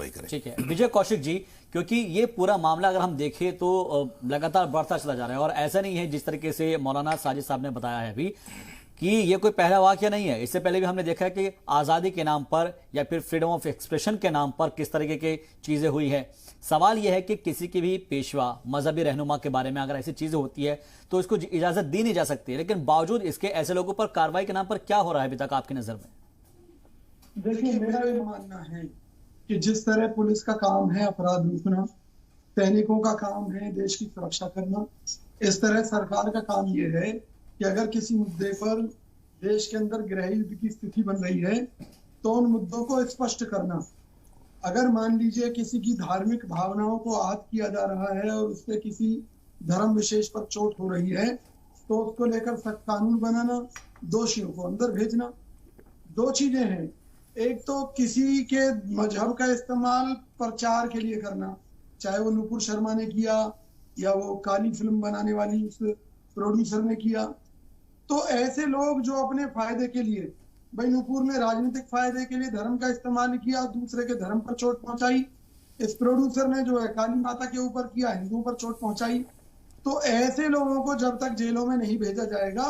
कार्रवाई करें। ठीक है विजय कौशिक जी, क्योंकि ये पूरा मामला अगर हम देखें तो लगातार बढ़ता चला जा रहा है और ऐसा नहीं है जिस तरीके से मौलाना साजिद साहब ने बताया है अभी कि ये कोई पहला वाकया नहीं है। इससे पहले भी हमने देखा है कि आज़ादी के नाम पर या फिर फ्रीडम ऑफ एक्सप्रेशन के नाम पर किस तरीके की चीज़ें हुई है। सवाल यह है कि किसी की भी पेशवा मजहबी रहनुमा के बारे में अगर ऐसी चीज़ें होती है तो इसको इजाज़त दी नहीं जा सकती है, लेकिन बावजूद इसके ऐसे लोगों पर कार्रवाई के नाम पर क्या हो रहा है अभी तक आपकी नज़र में? देखिए, मेरा ये मानना है कि जिस तरह पुलिस का काम है अपराध रोकना, सैनिकों का काम है देश की सुरक्षा करना, इस तरह सरकार का काम ये है कि अगर किसी मुद्दे पर देश के अंदर गृह युद्ध की स्थिति बन रही है तो उन मुद्दों को स्पष्ट करना। अगर मान लीजिए किसी की धार्मिक भावनाओं को आहत किया जा रहा है और उससे किसी धर्म विशेष पर चोट हो रही है तो उसको लेकर सख्त कानून बनाना, दोषियों को अंदर भेजना। दो चीजें हैं, एक तो किसी के मजहब का इस्तेमाल प्रचार के लिए करना, चाहे वो नुपुर शर्मा ने किया या वो काली फिल्म बनाने वाली उस प्रोड्यूसर ने किया। तो ऐसे लोग जो अपने फायदे के लिए, भाई नुपुर ने राजनीतिक फायदे के लिए धर्म का इस्तेमाल किया, दूसरे के धर्म पर चोट पहुंचाई। इस प्रोड्यूसर ने जो है काली माता के ऊपर किया, हिंदुओं पर चोट पहुंचाई। तो ऐसे लोगों को जब तक जेलों में नहीं भेजा जाएगा,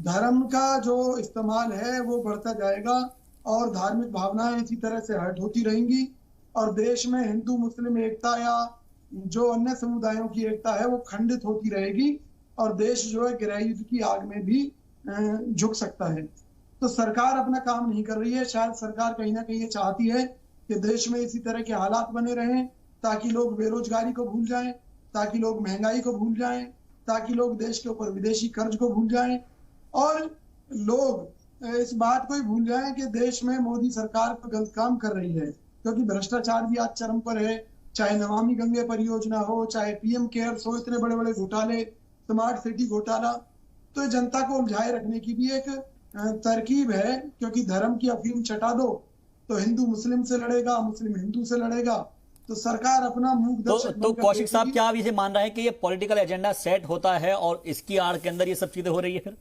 धर्म का जो इस्तेमाल है वो बढ़ता जाएगा और धार्मिक भावनाएं इसी तरह से हर्ट होती रहेंगी और देश में हिंदू मुस्लिम एकता या जो अन्य समुदायों की एकता है वो खंडित होती रहेगी और देश जो है गृह युद्ध की आग में भी झुक सकता है। तो सरकार अपना काम नहीं कर रही है। शायद सरकार कहीं ना कहीं ये चाहती है कि देश में इसी तरह के हालात बने रहें ताकि लोग बेरोजगारी को भूल जाएं, ताकि लोग महंगाई को भूल जाएं, ताकि लोग देश के ऊपर विदेशी कर्ज को भूल जाएं और लोग इस बात को ही भूल जाएं कि देश में मोदी सरकार पर गलत काम कर रही है, क्योंकि भ्रष्टाचार भी आज चरम पर है। चाहे नमामि गंगे परियोजना हो, चाहे पीएम केयर्स हो, इतने बड़े बड़े घोटाले, स्मार्ट सिटी घोटाला, तो जनता को उलझाए रखने की भी एक तरकीब है। क्योंकि धर्म की अफीम चटा दो तो हिंदू मुस्लिम से लड़ेगा, मुस्लिम हिंदू से लड़ेगा, तो सरकार अपना मूक दर्शक तो कौशिक साहब, क्या आप ये मान रहे हैं कि ये पॉलिटिकल एजेंडा सेट होता है और इसकी आड़ के अंदर ये सब चीजें हो रही है? फिर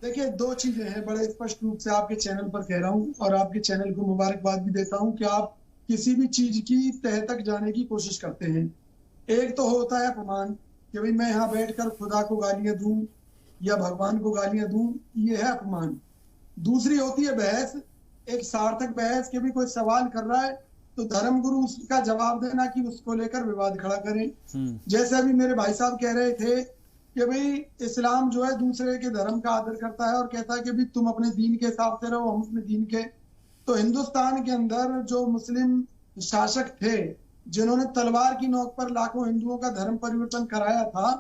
देखिए, दो चीजें हैं, बड़े स्पष्ट रूप से आपके चैनल पर कह रहा हूं और आपके चैनल को मुबारकबाद भी देता हूं कि आप किसी भी चीज की तह तक जाने की कोशिश करते हैं। एक तो होता है अपमान कि भाई मैं यहाँ बैठकर खुदा को गालियां दूं या भगवान को गालियां दूं, ये है अपमान। दूसरी होती है बहस, एक सार्थक बहस कि भी कोई सवाल कर रहा है तो धर्मगुरु उसका जवाब देना कि उसको लेकर विवाद खड़ा करें। जैसे अभी मेरे भाई साहब कह रहे थे कि भाई इस्लाम जो है दूसरे के धर्म का आदर करता है और कहता है कि भाई तुम अपने दीन के हिसाब से रहो, हम अपने दीन के। तो हिंदुस्तान के अंदर जो मुस्लिम शासक थे जिन्होंने तलवार की नोक पर लाखों हिंदुओं का धर्म परिवर्तन कराया था,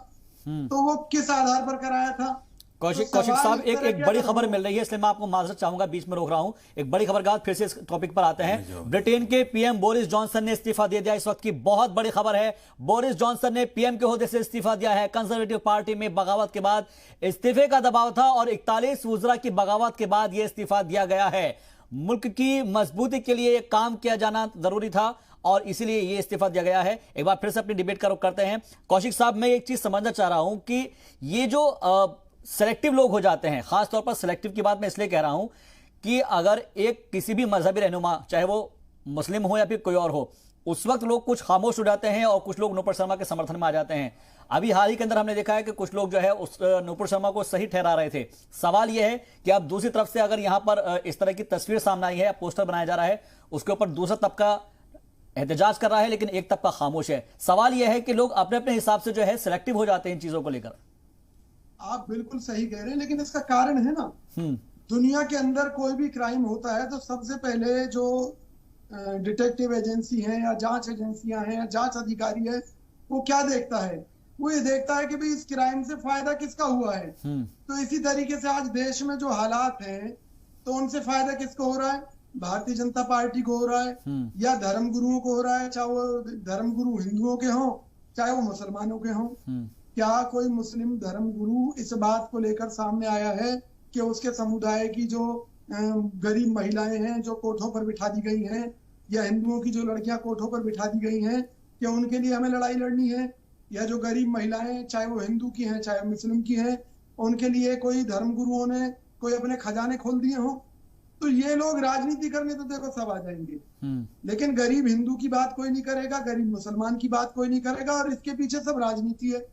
तो वो किस आधार पर कराया था? कौशिक साहब, एक बड़ी खबर मिल रही है, इसलिए मैं आपको माजरत चाहूंगा, बीच में रोक रहा हूं। एक बड़ी खबर के बाद फिर से इस टॉपिक पर आते हैं। ब्रिटेन के पीएम बोरिस जॉनसन ने इस्तीफा दे दिया। इस वक्त की बहुत बड़ी खबर है, बोरिस जॉनसन ने पीएम के ओहदे से इस्तीफा दिया है। कंजर्वेटिव पार्टी में बगावत के बाद इस्तीफे का दबाव था और 41 वुज़रा की बगावत के बाद यह इस्तीफा दिया गया है। मुल्क की मजबूती के लिए काम किया जाना जरूरी था और इसीलिए यह इस्तीफा दिया गया है। एक बार फिर से अपनी डिबेट का रुख करते हैं। कौशिक साहब, मैं एक चीज समझना चाह रहा हूं कि ये जो सेलेक्टिव लोग हो जाते हैं, खासतौर पर सेलेक्टिव की बात मैं इसलिए कह रहा हूं कि अगर एक किसी भी मजहबी रहनुमा, चाहे वो मुस्लिम हो या फिर कोई और हो, उस वक्त लोग कुछ खामोश हो जाते हैं और कुछ लोग नुपुर शर्मा के समर्थन में आ जाते हैं। अभी हाल ही के अंदर हमने देखा है कि कुछ लोग जो है उस नुपुर शर्मा को सही ठहरा रहे थे। सवाल यह है कि अब दूसरी तरफ से अगर यहां पर इस तरह की तस्वीर सामने आई है, पोस्टर बनाया जा रहा है, उसके ऊपर दूसरा तबका एहतजाज कर रहा है लेकिन एक तबका खामोश है। सवाल यह है कि लोग अपने अपने हिसाब से जो है सिलेक्टिव हो जाते हैं इन चीजों को लेकर। आप बिल्कुल सही कह रहे हैं, लेकिन इसका कारण है ना, दुनिया के अंदर कोई भी क्राइम होता है तो सबसे पहले जो डिटेक्टिव एजेंसी है या जांच एजेंसियां हैं या जांच अधिकारी है, वो क्या देखता है? वो ये देखता है कि भाई इस क्राइम से फायदा किसका हुआ है। तो इसी तरीके से आज देश में जो हालात हैं तो उनसे फायदा किसको हो रहा है? भारतीय जनता पार्टी को हो रहा है या धर्म गुरुओं को हो रहा है, चाहे वो धर्म गुरु हिंदुओं के हों चाहे वो मुसलमानों के हों। क्या कोई मुस्लिम धर्म गुरु इस बात को लेकर सामने आया है कि उसके समुदाय की जो गरीब महिलाएं हैं जो कोठों पर बिठा दी गई हैं या हिंदुओं की जो लड़कियां कोठों पर बिठा दी गई हैं, क्या उनके लिए हमें लड़ाई लड़नी है? या जो गरीब महिलाएं चाहे वो हिंदू की हैं चाहे मुस्लिम की हैं, उनके लिए कोई धर्म गुरुओं ने कोई अपने खजाने खोल दिए हों? तो ये लोग राजनीति करने तो देखो सब आ जाएंगे, लेकिन गरीब हिंदू की बात कोई नहीं करेगा, गरीब मुसलमान की बात कोई नहीं करेगा, और इसके पीछे सब राजनीति है।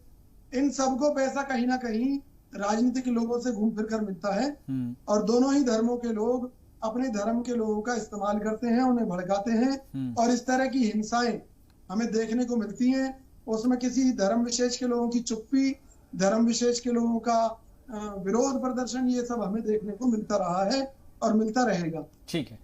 इन सबको पैसा कहीं ना कहीं राजनीतिक लोगों से घूम फिर कर मिलता है, और दोनों ही धर्मों के लोग अपने धर्म के लोगों का इस्तेमाल करते हैं, उन्हें भड़काते हैं, और इस तरह की हिंसाएं हमें देखने को मिलती हैं। उसमें किसी धर्म विशेष के लोगों की चुप्पी, धर्म विशेष के लोगों का विरोध प्रदर्शन, ये सब हमें देखने को मिलता रहा है और मिलता रहेगा। ठीक है।